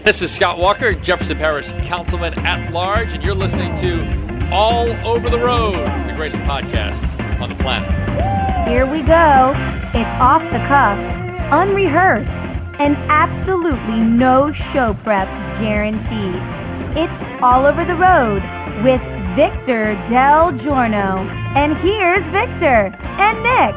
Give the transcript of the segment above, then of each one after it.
This is Scott Walker, Jefferson Parish Councilman at Large, and you're listening to All Over the Road, the greatest podcast on the planet. Here we go. It's off the cuff, unrehearsed, and absolutely no show prep guaranteed. It's All Over the Road with Victor Del Giorno. And here's Victor and Nick.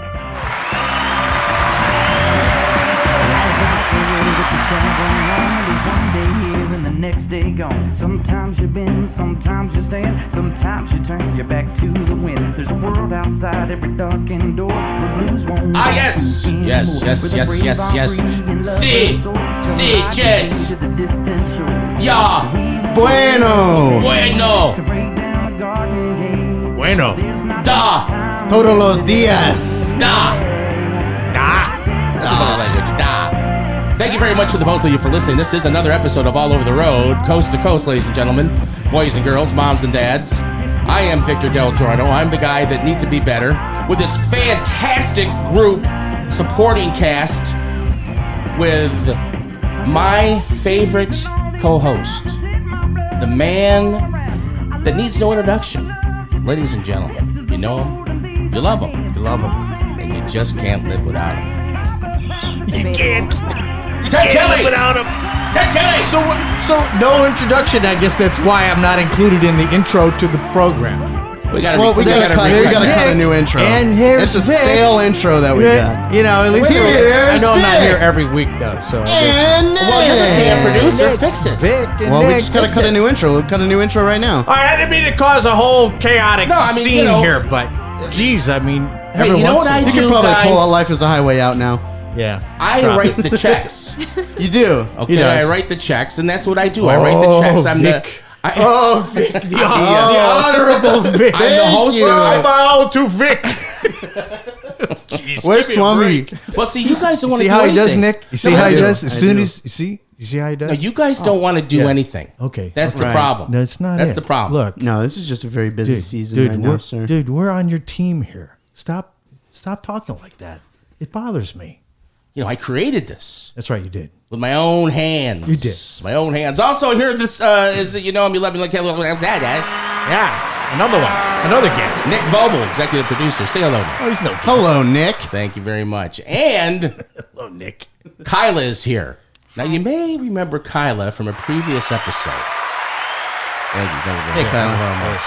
Next day gone. Sometimes you bend, sometimes you stand, sometimes you turn your back to the wind. There's a world outside every darkened door. The blues won't. Yes. Sí, yes. Ya. Bueno. Da. Todos los días. Da. That's another language. Da. Thank you very much to the both of you for listening. This is another episode of All Over the Road, coast to coast, ladies and gentlemen, boys and girls, moms and dads. I am Victor Del Giorno. I'm the guy that needs to be better with this fantastic group supporting cast with my favorite co-host, the man that needs no introduction. Ladies and gentlemen, you know him, you love him, and you just can't live without him. You can't. Ted Kelly! Without him. Ted Kelly! So no introduction. I guess that's why I'm not included in the intro to the program. We gotta cut a new intro. And here's it's a stale intro that we got. You know, at least I know I'm not here every week though. So well, you're the damn producer. Fix it. Vic and Well, Nick, we just gotta cut a new intro. We'll cut a new intro right now. All right, I didn't mean to cause a whole chaotic scene you know, here, but geez, I mean, Hey, you know what I You do, can probably guys? pull out Life is a Highway out now. Yeah, I write the checks. You do. Okay, He does. I write the checks, and that's what I do. I write the checks. I'm Vic. Vic, the honorable Vic. I'm the host. I bow to Vic. Where's Swami? Well, see, you guys don't want to See do how he anything. does, Nick? You see No, how I he do. does? As soon as you see how he does? No, you guys don't want to do anything. Okay. That's the Right. problem. No, it's not. That's it. the problem. Look, No, this is just a very busy season right now, sir. Dude, we're on your team here. Stop talking like that. It bothers me. You know, I created this That's right, you did. with my own hands. You did. My own hands. Also, here this is you know you love me like Dad. Yeah, another one, another guest. Nick Vogel, executive producer. Say hello, Nick. Oh, he's no guest. Hello, Nick. Thank you very much. And Hello, Nick. Kyla is here. Now, you may remember Kyla from a previous episode. Thank you. Hey, Kyla. very much.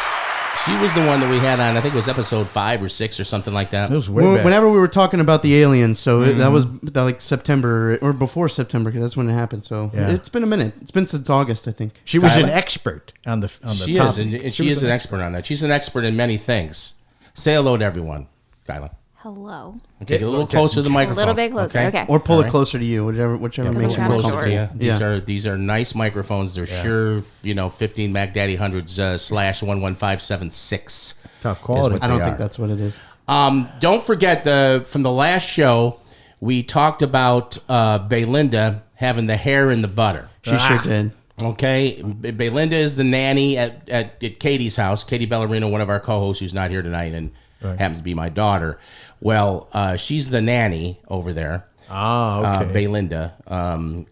She was the one that we had on, I think it was episode 5 or 6 or something like that. It was way back. Whenever we were talking about the aliens, so that was like September or before September, because that's when it happened. So Yeah. it's been a minute. It's been since August, I think. She was Kyla? an expert on the She topic. is, and she is an expert on that. She's an expert in many things. Say hello to everyone, Kyla. Hello. Okay, get a little closer to the microphone. A little bit closer. Okay. Or pull All it right. closer to you, whichever Yeah, makes you I'm more short. comfortable. Yeah. These are nice microphones. They're sure, 15 Mac Daddy 100s / 11576. Tough quality. I don't think that's what it is. Don't forget from the last show, we talked about Belinda having the hair in the butter. She sure did. Okay, Belinda is the nanny at Katie's house. Katie Bellarino, one of our co-hosts, who's not here tonight, and happens to be my daughter. Well, she's the nanny over there. Ah, okay. Belinda,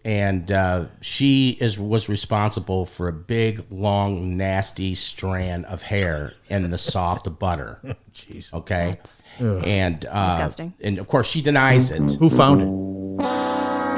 and she was responsible for a big, long, nasty strand of hair in the soft butter. Jeez. Okay, and disgusting. And of course, she denies it. Who found it?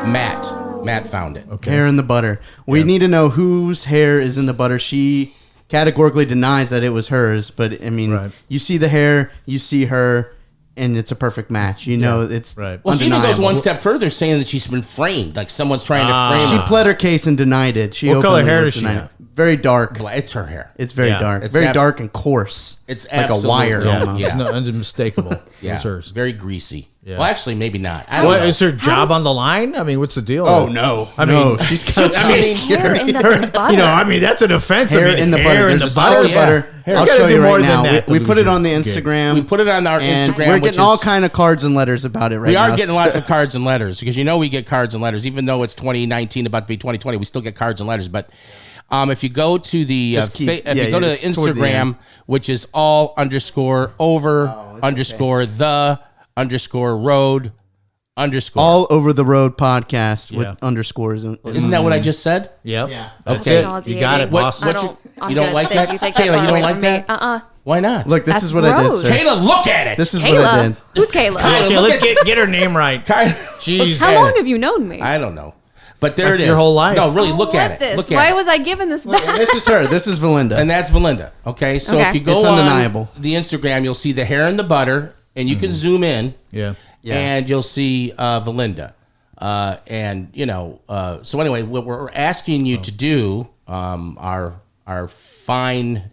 Matt found it. Okay. Hair in the butter. We need to know whose hair is in the butter. She categorically denies that it was hers, but I mean, Right. you see the hair, you see her, and it's a perfect match. You know, it's right. Well, she even goes undeniable. one step further, saying that she's been framed, like someone's trying to frame She her. pled her case and denied it. She What color openly hair was does she denying have? it. Very dark. It's her hair. It's very Yeah. dark. It's Very dark and coarse. It's like a absolutely- wire yeah, almost. yeah. It's not unmistakable. Yeah, It's hers. very greasy. Yeah. Well, actually, maybe not. I don't What know. is her job on the line? I mean, what's the deal? Oh no! I no, mean, she's got Hair in the butter. you know, I mean, that's an offense. hair I mean, in the butter. hair in There's the a butter. stick of butter. Hair. I'll You gotta show do you more right than now. that to We lose put it your on the gig. Instagram. We put it on our and Instagram. we're which getting all is- kind of cards and letters about it right We now. are getting lots of cards and letters because we get cards and letters, even though it's 2019 about to be 2020. We still get cards and letters, but if you go to the Just keep- if you go to the it's toward the end. Instagram, which is all _over _ the _ road underscore. All Over the Road podcast with Yeah. underscores. Isn't that what I just said? Yep. Yeah. That's Okay. it. You got it, boss. I don't. You don't like that? You take Kayla, that you don't away like from that? Me. Why not? Look, this That's is what I gross. did, sir. Kayla, look at it. This is what I Kayla. did. Who's Kayla? Okay, Look let's at- get her name right. Jeez. How long have you known me? I don't know. But there Like it is. your whole life? No, really, look at What it. this? Look at Why it. was I given this back? This is her. This is Valinda. And that's Valinda. Okay, so Okay. if you go It's undeniable. on the Instagram, you'll see the hair and the butter, and you can zoom in, Yeah. Yeah. and you'll see Valinda. So anyway, what we're asking you to do, our fine,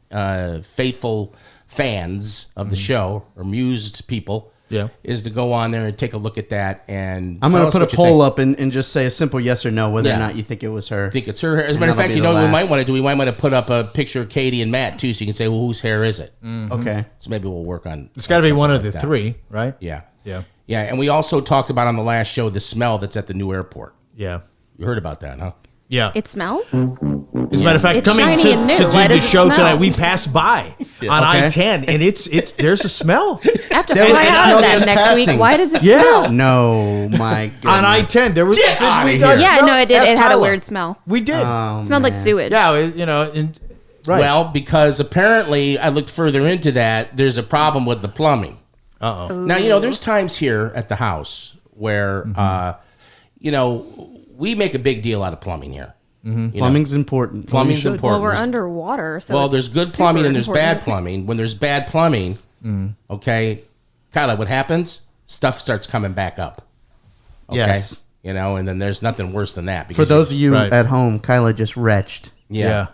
faithful fans of the show, or amused people, Yeah. is to go on there and take a look at that. And I'm tell going to us put a what you poll think. up and just say a simple yes or no whether Yeah. or not you think it was her. I think it's her hair. As a And matter of that'll fact, be you the know what we last. might want to do? We might want to put up a picture of Katie and Matt, too, so you can say, well, whose hair is it? Okay. So maybe we'll work on It's got to be something one of like the that. three, right? Yeah. Yeah. Yeah, and we also talked about on the last show the smell that's at the new airport. Yeah. You heard about that, huh? Yeah. It smells. As a matter of fact, It's coming shiny to and new. do Why the does it show smell? tonight, we passed by on Okay. I-10, and it's there's a smell I have to There fly was a out smell of that just next passing. week. Why does it Yeah. smell? No, my goodness. on I-10. There was Get outta we here. got Yeah, smell? no, it did. Ask It had a Kyla. weird smell. We did. Oh, It smelled like man. sewage. Yeah, right. Well, because apparently I looked further into that, there's a problem with the plumbing. Uh-oh. Now, there's times here at the house where, we make a big deal out of plumbing here. You know, Plumbing's important. Plumbing's You should. important. Well, we're There's- underwater, so well, it's there's good super plumbing and there's bad important. plumbing. When there's bad plumbing, okay, Kyla, what happens? Stuff starts coming back up. Okay? Yes. And then there's nothing worse than that. For because those of you Right. at home, Kyla just retched. yeah.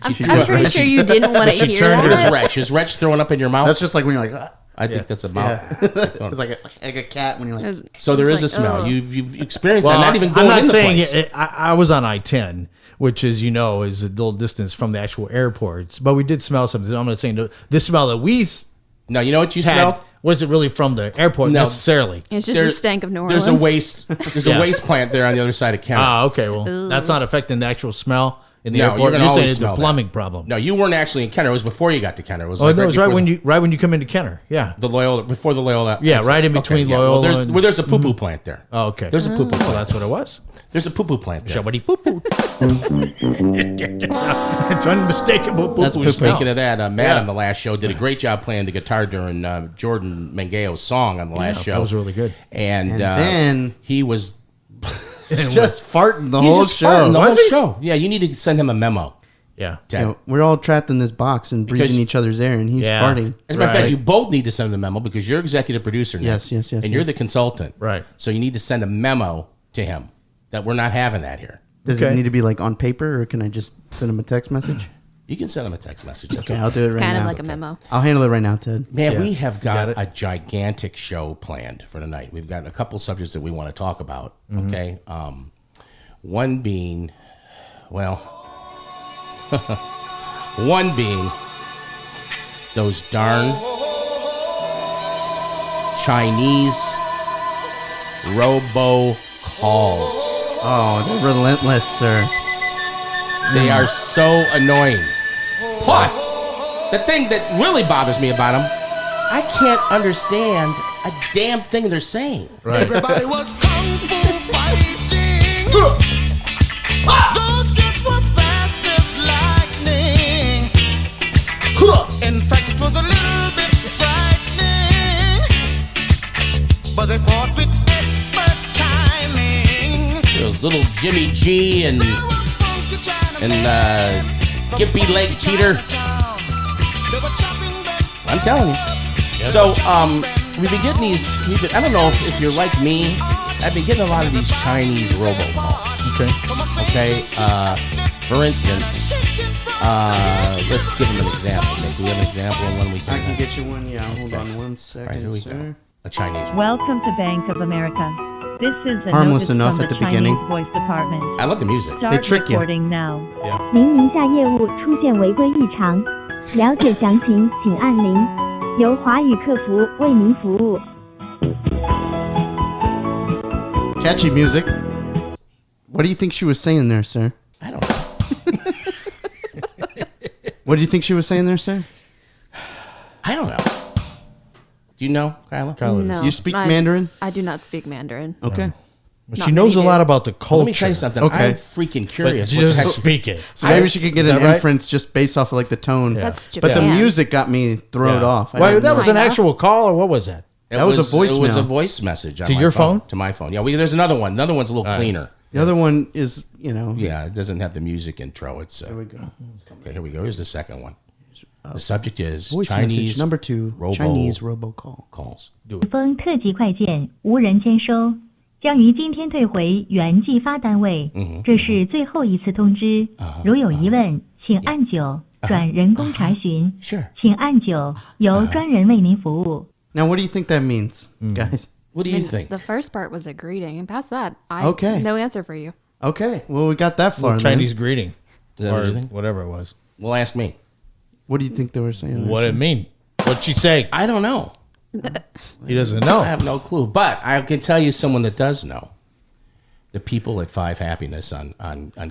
I'm She I'm just- pretty sure you didn't want to she hear turned What is that. retch? Is retch throwing up in your mouth? That's just like when you're like, ah. I think that's a mouth. It's like a cat when you're like, So there is a Like, smell. ugh. You've experienced Well, that. Not even going I'm in not the saying place. I was on I-10, which is is a little distance from the actual airports, but we did smell something. I'm not saying this smell that we No, you know what you had smelled? wasn't really from the airport No. necessarily. It's just There- the stank of New Orleans. There's a waste. There's Yeah. a waste plant there on the other side of Kenner. Ah, okay. Well, that's not affecting the actual smell in the No, airport. you're gonna You're saying always it's a smell that. plumbing problem. No, you weren't actually in Kenner. It was before you got to Kenner. It was Oh, like no, it was right before when you come into Kenner. Yeah. the Loyola, before the Loyola. Yeah, exit. right in between Well, Loyola there's, and- well, there's a poo-poo plant there. Oh, okay. There's a poo-poo Well, plant. that's what it was. There's a poo-poo plant there. Somebody poo poo. It's unmistakable poo That's poo smell. speaking of that, Matt Yeah. on the last show did a great job playing the guitar during Jordan Mangao's song on the last show. that was really good. And, And then- he was just farting the he's whole just show. farting the Was whole he? show. Yeah, you need to send him a memo. Yeah. Ted. You know, we're all trapped in this box and breathing Because- each other's air, and he's Yeah. farting. As a matter of fact, Right. you both need to send him a memo because you're executive producer now. Yes, yes, yes, And you're yes. the consultant. Right. So you need to send a memo to him that we're not having that here. Does Okay. it need to be like on paper, or can I just send him a text message? You can send him a text message. That's Okay, okay. I'll do it It's right kind now. of like a memo. I'll handle it right now, Ted. Man, Yeah. we have got got it. a gigantic show planned for tonight. We've got a couple subjects that we want to talk about. Okay. One being, well, one being those darn Chinese Robo calls. Oh, they're relentless, sir. They are so annoying. Plus, the thing that really bothers me about them, I can't understand a damn thing they're saying. Everybody was kung fu fighting. Those kids were fast as lightning. In fact, it was a little bit frightening. But they fought with expert timing. Those little Jimmy G and Gippy Leg Peter. I'm telling you. So, we've been getting these. I don't know if you're like me. I've been getting a lot of these Chinese robocalls. Okay. Okay. For instance, let's give them an example. Nick, do we have an example of when we I can can? get you one. Yeah, hold on one All right, second, here we sir. go. A Chinese. Welcome to Bank of America. This is a Harmless notice enough from at the Chinese beginning. Voice Department. I love the music. Start trick you. recording now. 您名下业务出现违规异常，了解详情请按0，由华语客服为您服务。 Catchy music. What do you think she was saying there, sir? I don't know. What do you think she was saying there, sir? I don't know. Do you know, Kyla? Kyla No, You speak Mandarin? I do not speak Mandarin. Okay. Well, Not she knows a many lot do. about the culture. Let me tell you something. Okay. I'm freaking But curious. she What the doesn't heck- speak it. So maybe she could get Is an that right? inference just based off of like the tone. Yeah. That's But the Japan. music got me thrown off. I Well, didn't that know. was an I know. actual call, or what was that? That was a It was voicemail. a voice message on To my your phone? To my phone. Yeah. There's another one. Another one's a little cleaner. The other one is, Yeah, it doesn't have the music intro. It's Here we go. okay. Here we go. Here's the second one. The subject is Voice Chinese message number 2. robo Chinese robocall. calls. 封特级快件无人签收，将于今天退回原寄发单位。这是最后一次通知，如有疑问，请按9转人工查询。 Sure. 请按9，由专人为您服务。 Now, what do you think that means, guys? What do I you mean, think? The first part was a greeting, and past that, Okay. no answer for you. Okay, well, we got that far. Chinese greeting. Is that what Or you think? whatever it was. Well, ask me. What do you think they were saying? What did it mean? What'd she say? I don't know. He doesn't know. I have no clue. But I can tell you someone that does know. The people at Five Happiness on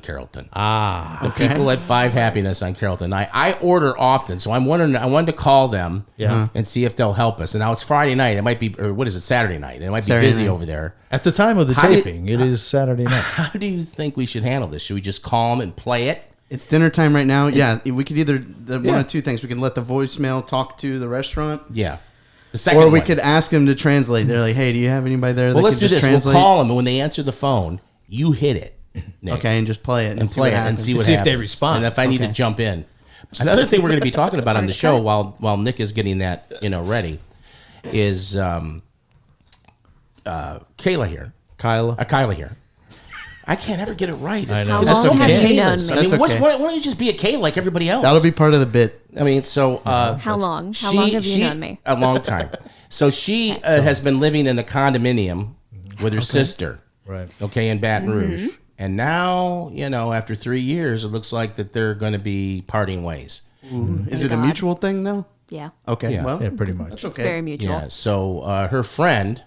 Carrollton. The people at Five Happiness on Carrollton. I order often, so I'm wondering. I wanted to call them and see if they'll help us. And now it's Friday night. It might be, or what is it, Saturday night? It might be Saturday busy night. over there. At the time of the How do you- taping, it is Saturday night. How do you think we should handle this? Should we just call them and play it? It's dinner time right now. Yeah, we could either one of two things. We can let the voicemail talk to the restaurant, Yeah. The second or we one. could ask them to translate. They're like, "Hey, do you have anybody there that Well, let's could do just this. translate?" We'll call them, and when they answer the phone, you hit it. Nick. Okay, and just play it and play it and see what See if happens. they respond. And if I need to Okay. jump in. Another thing we're going to be talking about on the show while Nick is getting that ready is Kyla here. Kyla here. I can't ever get it right. I know. How That's long okay. have you known Kayla's. me? I mean, That's okay. why don't you just be a Kayla like everybody else? That'll be part of the bit. I mean, so How long? How long have you known me? A long time. So she has been living in a condominium with her sister. Right. Okay, in Baton Mm-hmm. Rouge. And now, after 3 years, it looks like that they're going to be parting ways. Is it a God. mutual thing though? Yeah, Okay, Yeah. well, Yeah, pretty much. that's it's okay. very mutual. Yeah. So her friend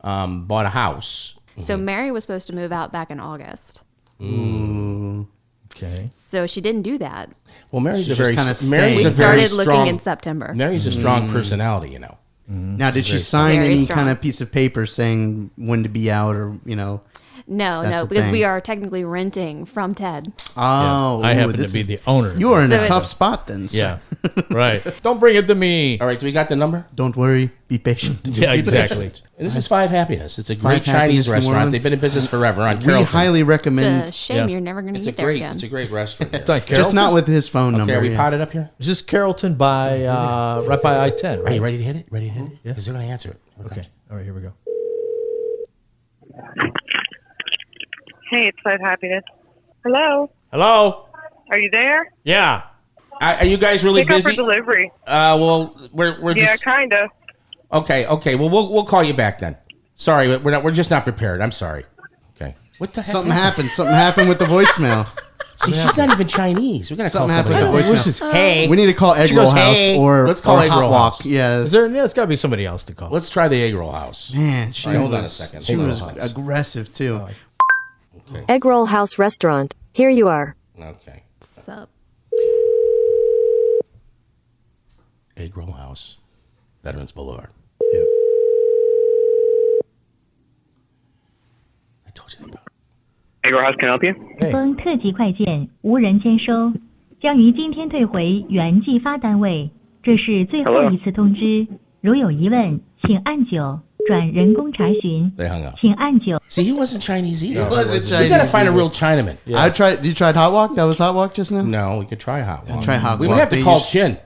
bought a house. So Mary was supposed to move out back in August. Okay. So she didn't do that. Well, Mary's She's a very just kinda Mary's staying. a We very started strong, looking in September. Mary's a strong personality, Now, did she sign Very any strong. kind of piece of paper saying when to be out, or No, That's no, the because we thing. are technically renting from Ted. Oh, I ooh, happen to this be is- the owner. You are in So a it- tough spot then. Sir. Yeah. Right. Don't bring it to me. All right, do we got the number? Don't worry. Be patient. Yeah, exactly. And this is Five Happiness. It's a great Five Chinese Happiness in New restaurant. Orleans. They've been in business forever on We Carrollton. highly It's recommend. a shame Yeah. you're never going to It's a eat there great. again. It's a great restaurant. It's on Carrollton? Just not with his phone number. Okay, are we yeah. potted up here? Is this Carrollton by right by I-10? Are Right? you ready to hit it? Ready to hit it? Yeah. Because they're going to answer it. Okay. All right. Here we go. Hey, it's Five Happiness. Hello, Hello. are you there? Yeah. Are you guys really Pick up busy? for delivery. Well, we're Yeah, just kinda. okay. Well, we'll call you back then. Sorry, we're just not prepared. I'm sorry. Okay. What the heck? Something happened. Something happened with the voicemail. See, she's not even Chinese. We're gonna call Something somebody happened with else. the voicemail. Hey, We need to call Egg She Roll goes, House "Hey." or Let's call or Egg Hot Roll Walk. House. Yeah. Is there? Yeah, it's got to be somebody else to call. let's try the egg roll house. Man, she All right, hold on a was, second. She Hold on. was aggressive too. Egg Roll House Restaurant. Here you are. Okay. Sup? Egg roll house, Veterans Boulevard. Yeah. I told you about. Egg Roll House, can I help you?封特级快件无人签收，将于今天退回原寄发单位。这是最后一次通知，如有疑问，请按9转人工查询。 They hung up. 请按9。 See, he wasn't Chinese either. wasn't We gotta Chinese find a either. real Chinaman. I tried. You tried Hot Walk? That was Hot Walk just now. No, we could try hot walk. Try Hot We Walk. would have to They call use- Chin.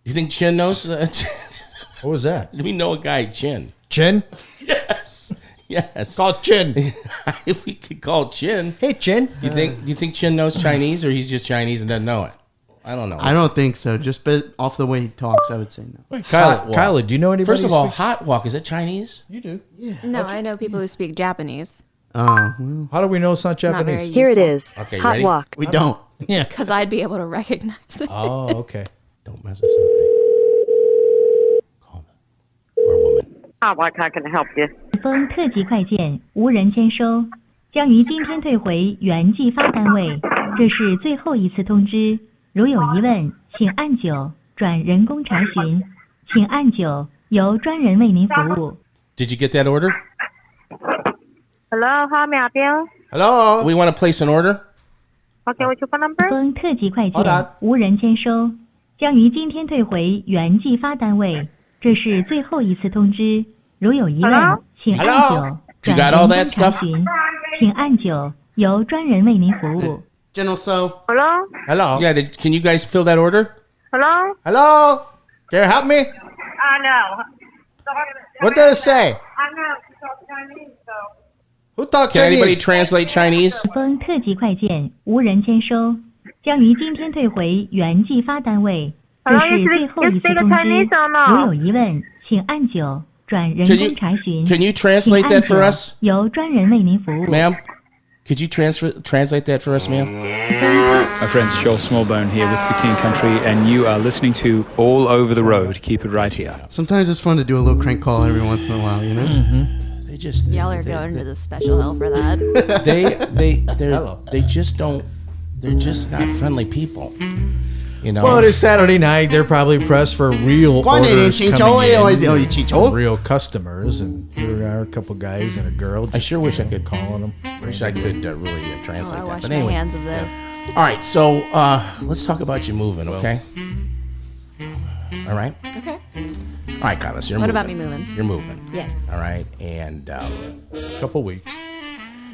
You think Chin knows? What was that? We know a guy, Chin. Chin? Yes. Yes. Call Chin. We could call Chin. Hey, Chin. Do you think Chin knows Chinese, or he's just Chinese and doesn't know it? I don't know. I don't think so. Just off the way he talks, I would say no. Wait, Hot walk. Kyla, do you know anybody? First of who all, speaks- hot walk, is it Chinese? you do. No, I know people who speak Japanese Oh, well, How do we know it's not It's not very Japanese? Here it useful. is. Okay, Hot ready? Walk. we don't. Yeah. because I'd be able to recognize it. Oh, okay. Don't mess us up. Nick. Call them. Or a woman. Hot Walk, how can I help you? 封特级快件无人签收，将于今天退回原寄发单位。这是最后一次通知，如有疑问，请按9转人工查询。请按9由专人为您服务。 Did you get that order? Hello, how may I help you? Hello. We want to place an order. Okay, what's your phone number? 封特级快好的件无人签收，将于今天退回原寄发单位。这是最后一次通知，如有疑问， Hello? 请按 Hello? 9 You 转 got 人 all 工 that 查 stuff? 询，请按9，由专人为您服务。 General So. Hello? Hello. Yeah, can you guys fill that order? Hello? Hello. Can you help me? No. What does it say? I know. You talk Chinese, so. Who talks Can anybody Chinese? translate Chinese? 封特级快件无人签收，将于今天退回原寄发单位。这 Hello, 是 you 最 speak- 后 you 一次 speak 通知， Chinese or not? 如有疑问，请按9转人 Can you 工查询。 can you 请 translate 按 that for 9 us, 由专人为您服务。 ma'am? Could you translate that for us, ma'am? My friend's Joel Smallbone here with The King Country, and you are listening to All Over the Road. Keep it right here. Sometimes it's fun to do a little crank call every once in a while, you know? They just Y'all are going to the special hell for that. they just don't. They're just not friendly people. You know. Well, it is Saturday night. They're probably pressed for real orders coming in, real customers, and here we are, a couple guys and a girl. I sure wish I could calling them. Wish I could really translate I that. wash But my anyway, hands of this. all right. So let's talk about you moving, okay? All right. Okay. All right, Kyla. So you're What moving. about me moving? You're moving. Yes. All right, and A couple weeks.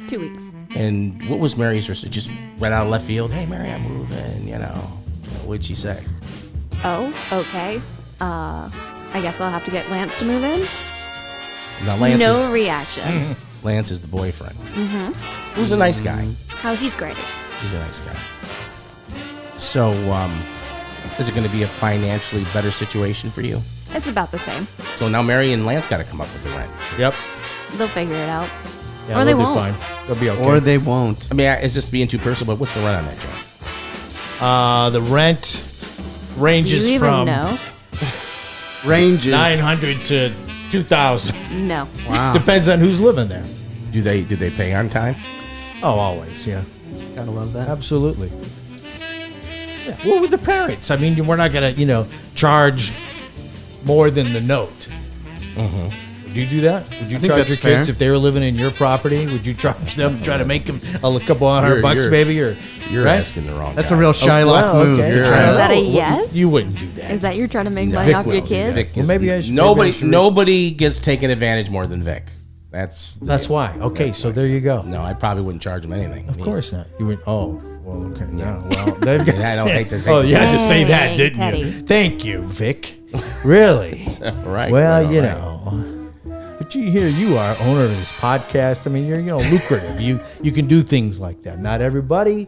2 weeks. and what was Mary's? Just right out of left field. Hey, Mary, I'm moving. You know, what'd she say? Oh, okay. I guess I'll have to get Lance to move in. Now, Lance No is, reaction. Lance is the boyfriend. Mm-hmm. Who's a nice guy. Oh, he's great. He's a nice guy. So, is it going to be a financially better situation for you? It's about the same. So now Mary and Lance got to come up with the rent. Yep. They'll figure it out. Yeah, Or they they'll do won't. fine. They'll be okay. Or they won't. I mean, is this being too personal? But what's the rent on that joint? The rent ranges Do you even from know? Ranges. 900 to 2,000. No. Wow. Depends on who's living there. Do they pay on time? Oh, always, yeah. Gotta love that. Absolutely. Yeah. Well, with the parents, I mean, we're not gonna, charge more than the note. Mm-hmm. Would you do that? Would you I think charge that's your kids fair. if they were living in your property? Would you charge them, try to make them a couple $100 bucks, You're- maybe? Or You're right? asking the wrong That's guy. a real Shylock move. okay. You're I trying Is to- that a know. yes? You wouldn't do that. Is that you're trying to make No. money Vic off your will do kids? that. Vic Well, is- maybe I should- nobody gets taken advantage more than Vic. That's why. Okay, so there you go. No, I probably wouldn't charge him anything. Of course not. You would. Oh, well, okay. Yeah. No, well, they've got, I don't hate to say Oh, you had to say that, Dang, didn't Teddy. you? Thank you, Vic. Really? Right. Well, right, you right. know. But you are owner of this podcast. I mean, you're lucrative. You can do things like that. Not everybody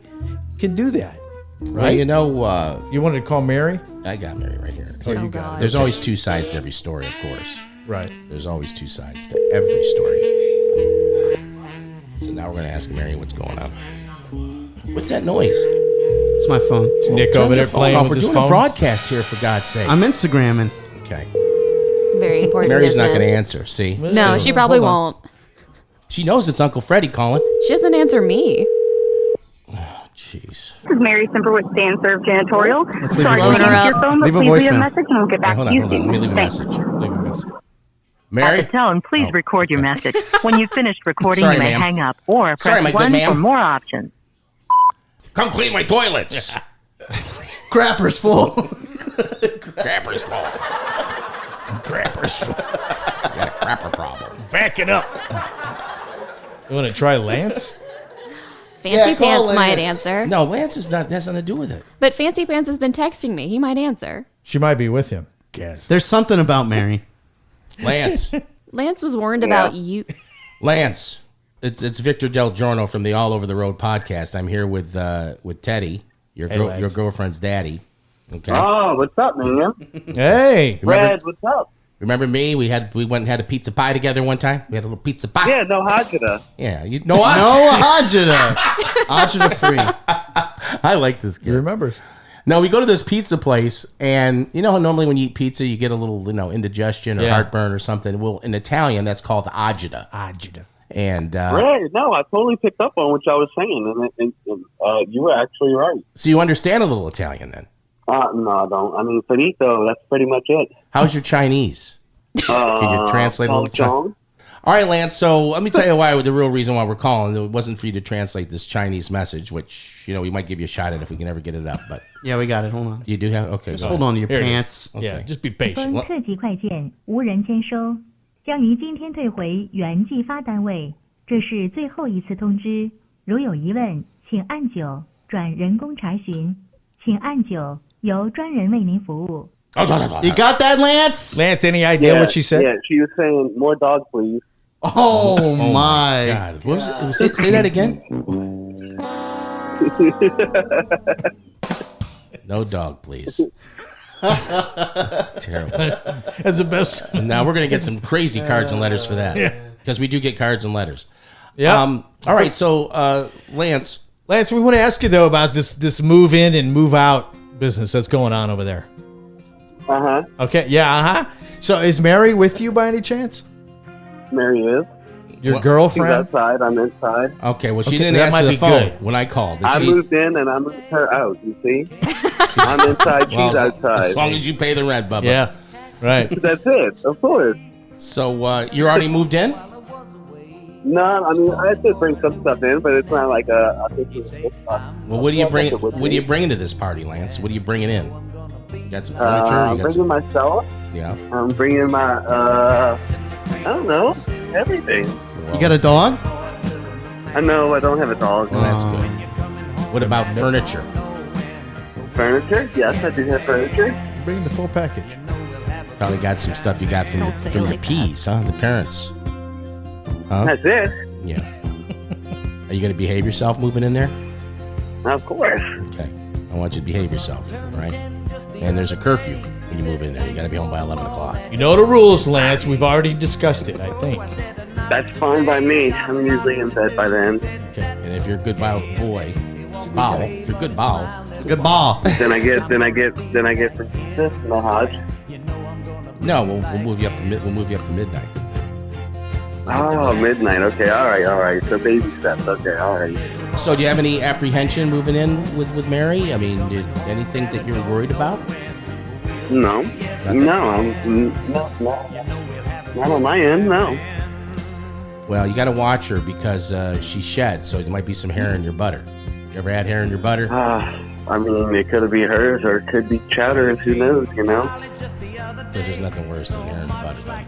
can do that, Well, right? you wanted to call Mary? I got Mary right here. Oh, you Oh, got God. it. There's always two sides to every story, of course. Right. There's always two sides to every story. So now we're gonna ask Mary what's going on. What's that noise? It's my phone. It's Nick Turn over your there phone playing off. with We're his doing phone. a broadcast here, for God's sake. I'm Instagramming. Okay. Very important. Mary's not business. going to answer. See, No, she probably won't. she knows it's Uncle Freddie calling. She doesn't answer me. Jeez. This is Mary Simper with Stand Serve Janitorial. Let's leave Sorry a I can't voicemail. answer your phone, but Leave a please leave a voicemail. message and we'll get back Hold to on, you hold on. soon. Let me leave a Thanks. message. Leave a message. Mary? At the tone, please Oh, record your okay. message. When you've finished recording, Sorry, you may ma'am. hang up or Sorry, press my good 1 ma'am. for more options. Come clean my toilets. Crapper's full. Crapper's full. Crappers. Got a crapper problem. Back it up. You want to try Lance? Fancy call Pants might Lance. answer. No, Lance has nothing to do with it. But Fancy Pants has been texting me. He might answer. She might be with him. Guess. There's something about Mary. Lance. Lance was warned about you. Lance. It's Victor Del Giorno from the All Over the Road podcast. I'm here with Teddy, your Hey, Lance. your girlfriend's daddy. Okay. Oh, what's up, man? Hey. Red, what's up? Remember me? We went and had a pizza pie together one time. We had a little pizza pie. Yeah, no hajada. Yeah, you know us. No Ajita. Ajita free. I like this He kid. remembers. No, we go to this pizza place, and you know how normally when you eat pizza, you get a little, indigestion or Yeah. heartburn or something. Well, in Italian, that's called agita. Agita. And Red, no, I totally picked up on what y'all was saying, and you were actually right. so you understand a little Italian then. No, I don't. I mean, finito, that's pretty much it. How's your Chinese? Can you translate a little? Song. All right, Lance. So let me tell you why. The real reason why we're calling, it wasn't for you to translate this Chinese message, which we might give you a shot at if we can ever get it up. But yeah, we got it. Hold on. You do have okay. Just go hold ahead. on to your Here it is. pants. Okay. Yeah, just be patient. 本特级快件无人签收，将于今天退回原寄发单位。这是最后一次通知，如有疑问，请按9转人工查询，请按9，由专人为您服务。 You got that, Lance? Lance, any idea what she said? Yeah, she was saying more dog, please. Oh, my God! What was it? Say that again. No dog, please. That's terrible. That's the best. And now we're gonna get some crazy cards and letters for that. Yeah. Because we do get cards and letters. Yeah. All right. So, Lance, we want to ask you though about this move in and move out business that's going on over there. Uh-huh. Okay. Yeah. So is Mary with you by any chance? Mary is. Your girlfriend? She's outside. I'm inside. Okay. Well, she Okay, didn't that answer might the be phone good. when I called. I moved in and I moved her out. You see? I'm inside. She's outside. As long as you pay the rent, Bubba. Yeah. Right. That's it. Of course. So you're already moved in? No, I mean I did bring some stuff in, but it's not like a. Well, what do you bring? What are you bringing to this party, Lance? What are you bringing in? You got some furniture. I'm bringing myself. Yeah. I'm bringing my. I don't know, everything. You got a dog? I know I don't have a dog. Well, that's good. What about furniture? Furniture? Yes, I do have furniture. Bring the full package. Probably got some stuff you got from your P's, huh? The parents. Huh? That's it. Yeah. Are you going to behave yourself moving in there? Of course. Okay. I want you to behave yourself, all right? And there's a curfew when you move in there. You got to be home by 11 o'clock. You know the rules, Lance. We've already discussed it, I think. That's fine by me. I'm usually in bed by then. Okay. And if you're a good boy, if you're a good bow, good ball. then I get for this in the house. No, we'll move you up to we'll move you up to midnight. Oh, midnight. Okay, all right. So baby steps. Okay, all right. So do you have any apprehension moving in with Mary? I mean, anything that you're worried about? No, Nothing? no, not on my end. No. Well, you got to watch her because she sheds, so there might be some hair in your butter. You ever had hair in your butter? I mean, it could be hers or it could be Chowder's. Who knows? You know. Because there's nothing worse than hair in the butter, buddy.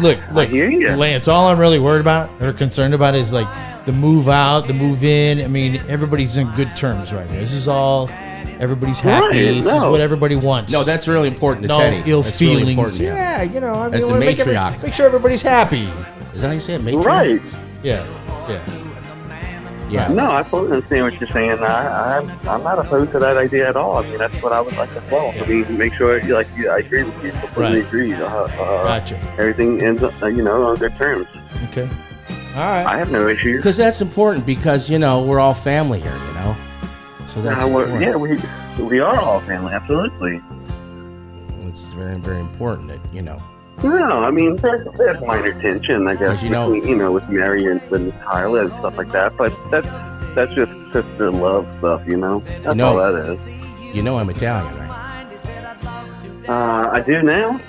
Look, I hear ya. Lance, all I'm really worried about or concerned about is like the move out, the move in. I mean, everybody's in good terms right here. This is all, everybody's happy. Right, This is no. what everybody wants. No, that's really important to no Teddy. ill That's feelings. really important. Yeah, you know, I mean, As the wanna make matriarch. make sure everybody's happy. Is that how you say it? Matriarch? Right. Yeah. Yeah. No, I totally understand what you're saying. I'm not opposed to that idea at all. I mean, that's what I would like as well. I mean, make sure, I agree with you. Completely agree. Gotcha. Everything ends up, on good terms. Okay. All right. I have no issues. Because that's important because, we're all family here, So that's important. Yeah, we are all family, absolutely. It's very, very important that, No, I mean, there's minor tension, I guess, between, with Mary and with Kyla and stuff like that. But that's just sister love stuff, That's all that is. You know I'm Italian, right? I do now.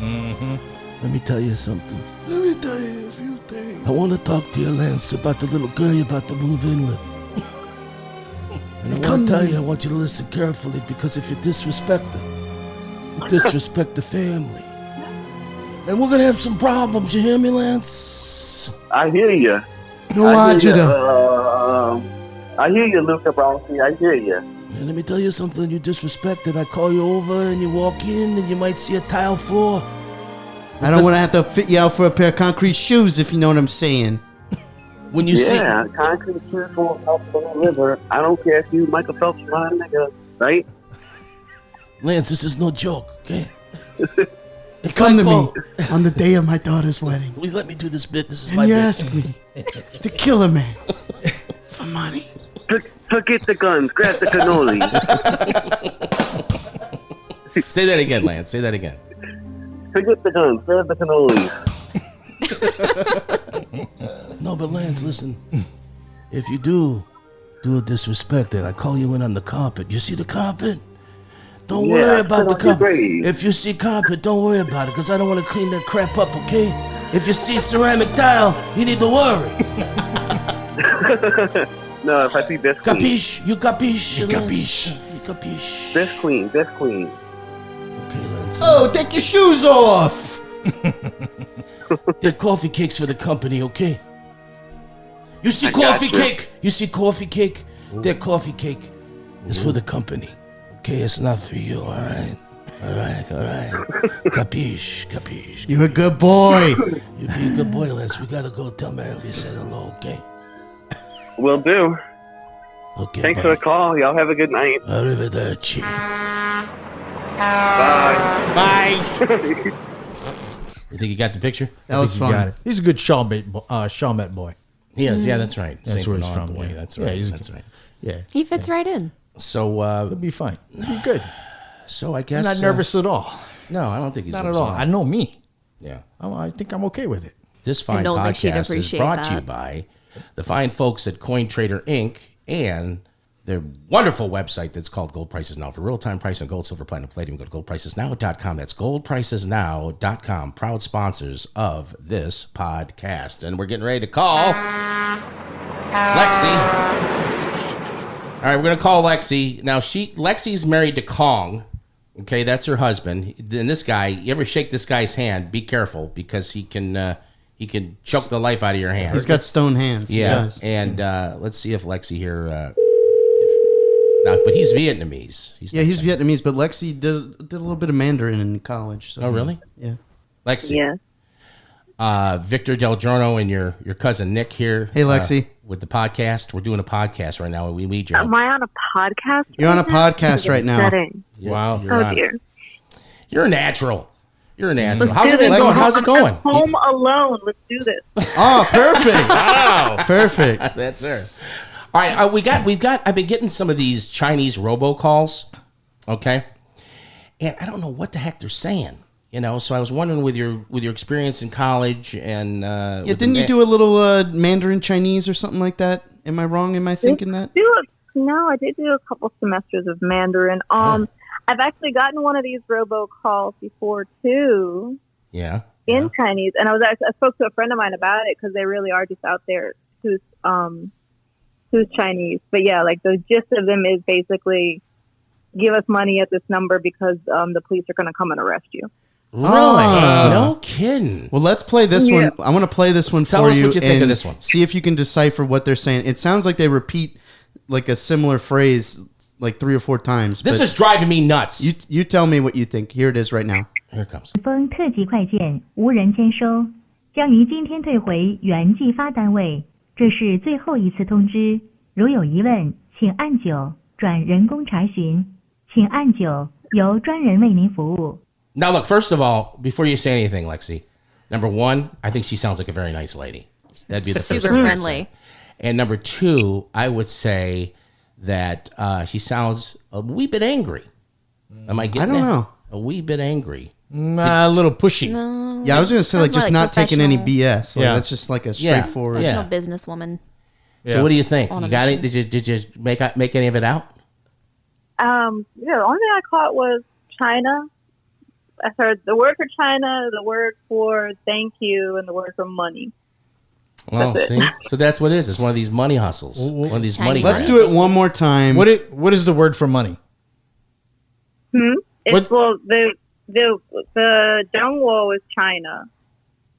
Mm-hmm. Let me tell you something. Let me tell you a few things. I want to talk to you, Lance, about the little girl you're about to move in with. And I want to tell you, I want you to listen carefully because if you disrespect her, you disrespect the family. And we're going to have some problems. You hear me, Lance? I hear you. No, I hear you, Luca Bronski. I hear you. And let me tell you something. You disrespect it. I call you over and you walk in and you might see a tile floor. I don't want to have to fit you out for a pair of concrete shoes, if you know what I'm saying. When you see... Yeah, concrete shoes won't help the river. I don't care if you Michael Phelps run, nigga, right? Lance, this is no joke, okay? Come to me on the day of my daughter's wedding. Will you let me do this bit? This is And my you bit. ask me to kill a man for money. Forget the guns. Grab the cannoli. Say that again, Lance. Say that again. Forget the guns. Grab the cannoli. No, but Lance, listen. If you do a disrespect and I call you in on the carpet, you see the carpet? Don't Yeah, worry about the sit on your carpet. grave. If you see carpet, don't worry about it, because I don't want to clean that crap up, okay? If you see ceramic tile, you need to worry. No, if I see this clean. Capiche? You capiche? You Lance? capiche. You capiche? This clean, this clean. Okay, Lance. Oh, take your shoes off. They're coffee cakes for the company, okay? You see I got coffee you. cake? You see coffee cake? Their coffee cake is for the company. Okay, it's not for you, all right? All right. Capiche, capiche. You're a good boy. You be a good boy, Lance. We gotta go tell Mary we said hello, okay? Will do. Okay, Thanks for the call. Y'all have a good night. Arrivederci. Bye. Bye. You think you got the picture? That was You got fun. it. He's a good Chalmette boy. He is. Yeah, that's right. That's Saint where he's Bernard from. boy. Yeah. That's Yeah, right. he's- That's right. Yeah, He fits right in. So, he'll be fine. He'll be good. so I I'm guess not nervous at all. No, I don't think he's Not at nervous all. I know me. Yeah. I think I'm okay with it. This fine I don't think she'd podcast is appreciate brought to you that. by the fine folks at CoinTrader Inc. and their wonderful website that's called Gold Prices Now. For real-time price on gold, silver, platinum, palladium, go to goldpricesnow.com. That's goldpricesnow.com. Proud sponsors of this podcast. And we're getting ready to call Lexi. All right, we're going to call Lexi. Now, Lexi's married to Kong. Okay, that's her husband. And this guy, you ever shake this guy's hand, be careful because he can choke the life out of your hand. He's got stone hands. He Yeah, does. and let's see if Lexi here. But he's Vietnamese. He's Vietnamese, but Lexi did a little bit of Mandarin in college. So Oh, really? Yeah. Lexi. Yeah. Victor Del Giorno and your cousin Nick here. Hey, Lexi. With the podcast. We're doing a podcast right now, and we need your help. Am I on a podcast? You're on a right now? podcast right now. Upsetting. Wow. You're Oh on. dear. You're a natural. You're a natural. Let's How's do it been this. going? How's it going? I'm home alone. Let's do this. Oh, perfect. Wow. Perfect. That's her. All right, we've got. I've been getting some of these Chinese robocalls, okay, and I don't know what the heck they're saying. You know, so I was wondering with your experience in college and Yeah, didn't you do a little Mandarin Chinese or something like that? Am I wrong? Am I thinking that? No, I did do a couple semesters of Mandarin. I've actually gotten one of these robocalls before too. Yeah. In Chinese, and I spoke to a friend of mine about it because they really are just out there who's Chinese. But yeah, like the gist of them is basically give us money at this number because the police are going to come and arrest you. Really? Ah. No kidding. Well, let's play this one. I want to play this one Tell for us you. what you think of and this one. See if you can decipher what they're saying. It sounds like they repeat like a similar phrase like 3 or 4 times. This but is driving me nuts. You tell me what you think. Here it is right now. Here it comes. 封特级快件无人签收，将于今天退回原寄发单位。这是最后一次通知。如有疑问，请按9转人工查询，请按9，由专人为您服务。 Now, look, first of all, before you say anything, Lexi, number one, I think she sounds like a very nice lady. That'd be the first Super thing I'd friendly. say. And number two, I would say that she sounds a wee bit angry. Am I getting I don't that? know. A wee bit angry. A little pushy. No. Yeah, I was going to say like Sounds just more not taking any professional- BS. Like, Yeah. That's just like a Yeah. straightforward. Yeah. Professional businesswoman. So what do you think? On You a got it? mission. Did you make any of it out? Yeah, the only thing I caught was China. I heard the word for China, the word for thank you, and the word for money. Well, That's it. see, so that's what it is. It's one of these money hustles. One of these money. Let's grabs. do it one more time. What is the word for money? It's well the Dongwo is China,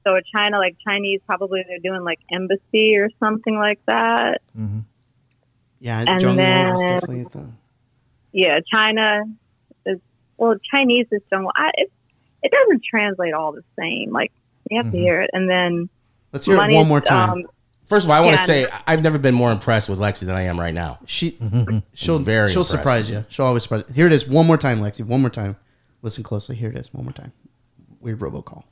so China like Chinese probably they're doing like embassy or something like that. Yeah, And Zhongguo then- was definitely a thing. Yeah, China is Chinese is Dongwo. It doesn't translate all the same. Like you have to hear it, and then Let's hear it money one is, more time. First of all, I want to Yeah, say I've never been more impressed with Lexi than I am right now. She'll Very she'll impressed. surprise you. She'll always surprise you. Here it is one more time, Lexi. One more time. Listen closely. Here it is one more time. Weird robocall.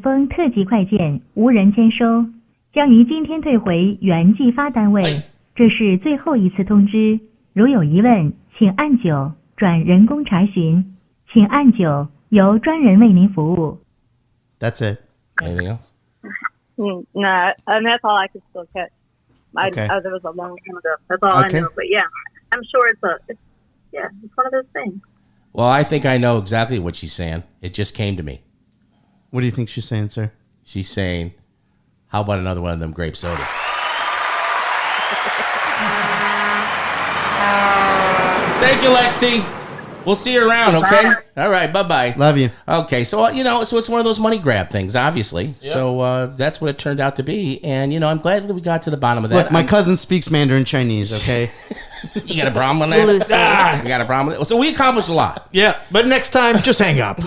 封特级快件无人签收，将于今天退回原寄发单位。这是最后一次通知。如有疑问，请按9转人工查询，请按9，由专人为您服务。 That's it. Anything else? nah, and that's all I could still catch. Okay. There was a long time ago. That's all Okay. I know. But yeah, I'm sure it's one of those things. Well, I think I know exactly what she's saying. It just came to me. What do you think she's saying, sir? She's saying, how about another one of them grape sodas? Thank you, Lexi. We'll see you around, okay? All right, bye-bye. Love you. Okay, so, so it's one of those money grab things, obviously. Yep. So that's what it turned out to be. And, I'm glad that we got to the bottom of that. Look, my cousin speaks Mandarin Chinese, okay? You got a problem with that? You got a problem with it? So we accomplished a lot. Yeah, but next time, just hang up.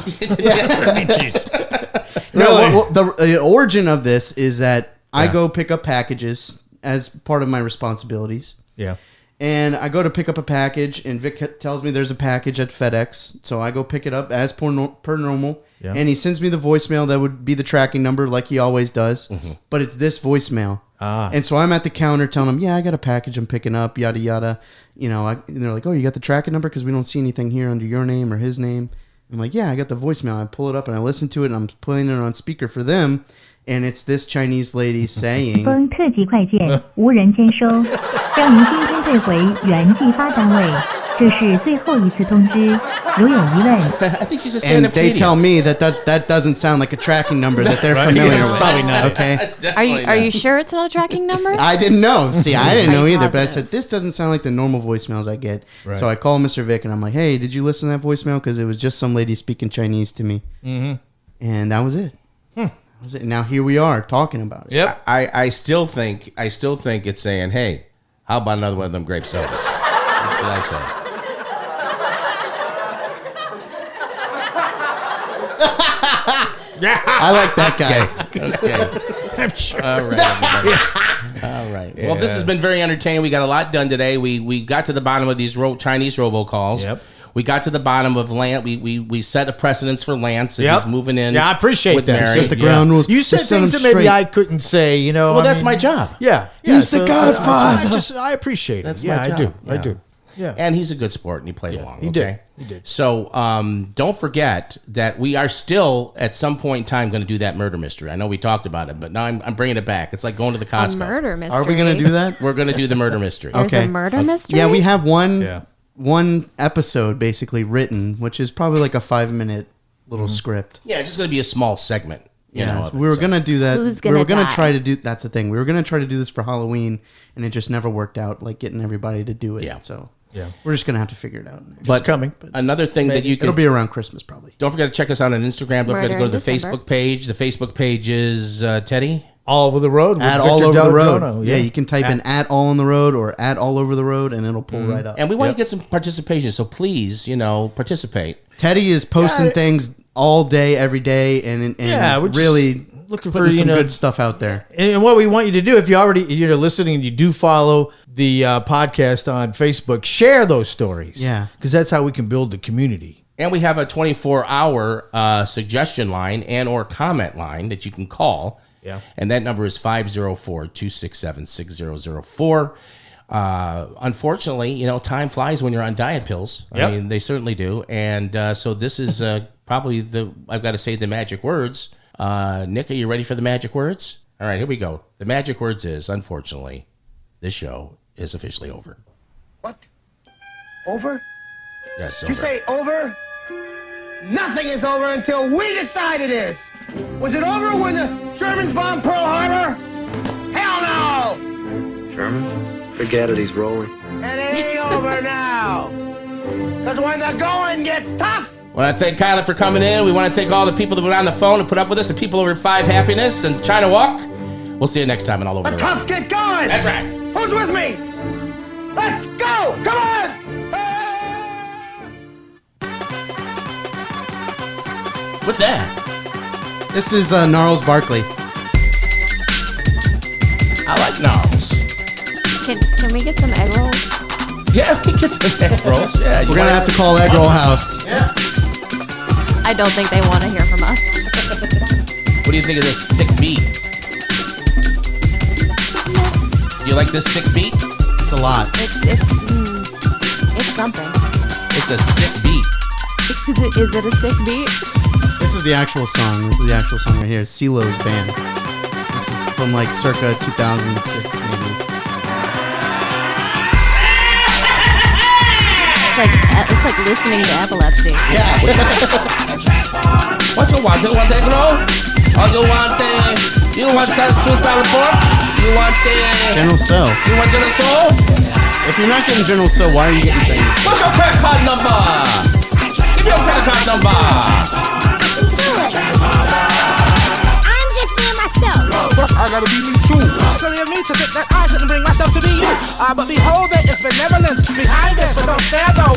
The origin of this is that I go pick up packages as part of my responsibilities. Yeah. And I go to pick up a package, and Vic tells me there's a package at FedEx. So I go pick it up as per normal. Yeah. And he sends me the voicemail that would be the tracking number like he always does. Mm-hmm. But it's this voicemail. And so I'm at the counter telling him, yeah, I got a package I'm picking up, yada, yada. And they're like, oh, you got the tracking number? Because we don't see anything here under your name or his name. I'm like, yeah, I got the voicemail. I pull it up and I listen to it, and I'm playing it on speaker for them. And it's this Chinese lady saying, 风特级快件无人签收，让您今天退回原寄发单位。这是最后一次通知，如有疑问。I think she's a stand-up And they tell me that doesn't sound like a tracking number that they're familiar with. Probably not. Okay. Are you sure it's not a tracking number? I didn't know. See, I didn't know either. But I said, this doesn't sound like the normal voicemails I get. Right. So I call Mr. Vic, and I'm like, hey, did you listen to that voicemail? Because it was just some lady speaking Chinese to me. Mm-hmm. And that was it. And now here we are talking about it. Yep. I still think it's saying, hey, how about another one of them grape sodas? That's what I say. I like that guy. Okay. I'm sure. All right, everybody. All right. Well, this has been very entertaining. We got a lot done today. We got to the bottom of these Chinese robocalls. Yep. We got to the bottom of Lance. We set a precedence for Lance as he's moving in. Yeah, I appreciate with that. Mary. Set the ground rules. You said things that maybe I couldn't say. Well, that's my job. Yeah. He's the Godfather. I appreciate it. That's my job. I do. Yeah. And he's a good sport, and he played along. He did. So don't forget that we are still, at some point in time, going to do that murder mystery. I know we talked about it, but now I'm bringing it back. It's like going to the Costco. A murder mystery. Are we going to do that? We're going to do the murder mystery. There's a murder mystery? Yeah, we have one episode basically written, which is probably like a 5-minute little script. Yeah, it's just going to be a small segment. We were going to do that. Who's gonna we were going die? to try to do, that's the thing. We were going to try to do this for Halloween, and it just never worked out, like getting everybody to do it. Yeah. So we're just going to have to figure it out. But it's coming. Another thing that you can... It'll be around Christmas probably. Don't forget to check us out on Instagram. Don't forget to go to the Facebook page. The Facebook page is, Teddy? All Over the Road. At All Over the Road. Yeah, you can type in at All on the Road or at All Over the Road, and it'll pull right up. And we want to get some participation, so please, participate. Teddy is posting things all day, every day, and we're really looking putting for some good stuff out there. And what we want you to do, if you're listening and you do follow the podcast on Facebook, share those stories. Yeah. Because that's how we can build the community. And we have a 24-hour suggestion line and or comment line that you can call. Yeah. And that number is 504-267-6004. Unfortunately, time flies when you're on diet pills. Yep. I mean, they certainly do. And so this is probably I've got to say the magic words. Nick, are you ready for the magic words? All right, here we go. The magic words is, unfortunately, this show is officially over. What? Over? Yes, Did you over. say over? Nothing is over until we decide it is. Was it over when the Germans bombed Pearl Harbor? Hell no! Sherman? Forget it, he's rolling. It ain't over now. Because when the going gets tough, I want to thank Kyla for coming in. We want to thank all the people that were on the phone and put up with us, the people over at 5 Happiness and China Walk. We'll see you next time on All Over the the Road. toughs get going. That's right. Who's with me? Let's go! Come on! What's that? This is Gnarls Barkley. I like Gnarls. Can we get some egg rolls? Yeah, we get some egg rolls. Yeah, We're going to have to call Egg Roll House. Yeah. I don't think they want to hear from us. What do you think of this sick beat? Do you like this sick beat? It's a lot. It's something. It's a sick beat. Is it a sick beat? This is the actual song. This is the actual song right here. It's CeeLo's band. This is from like circa 2006 maybe. It's like listening to epilepsy. Yeah. What you want? You want egg roll? Or you want you want two salad pork? You want General Tso. You want General Tso? If you're not getting General Tso, why are you getting things? What's your credit card number? Give me your credit card number. I'm just being myself. I gotta be me too. Silly of me to think that I couldn't bring myself to be you. But behold, there is benevolence behind this, so don't stare though.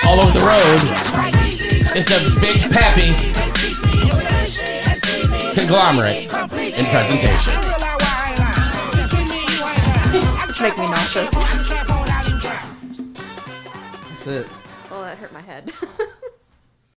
All over the road. It's a big pappy conglomerate in presentation. Make me nauseous. That's it. Oh, that hurt my head.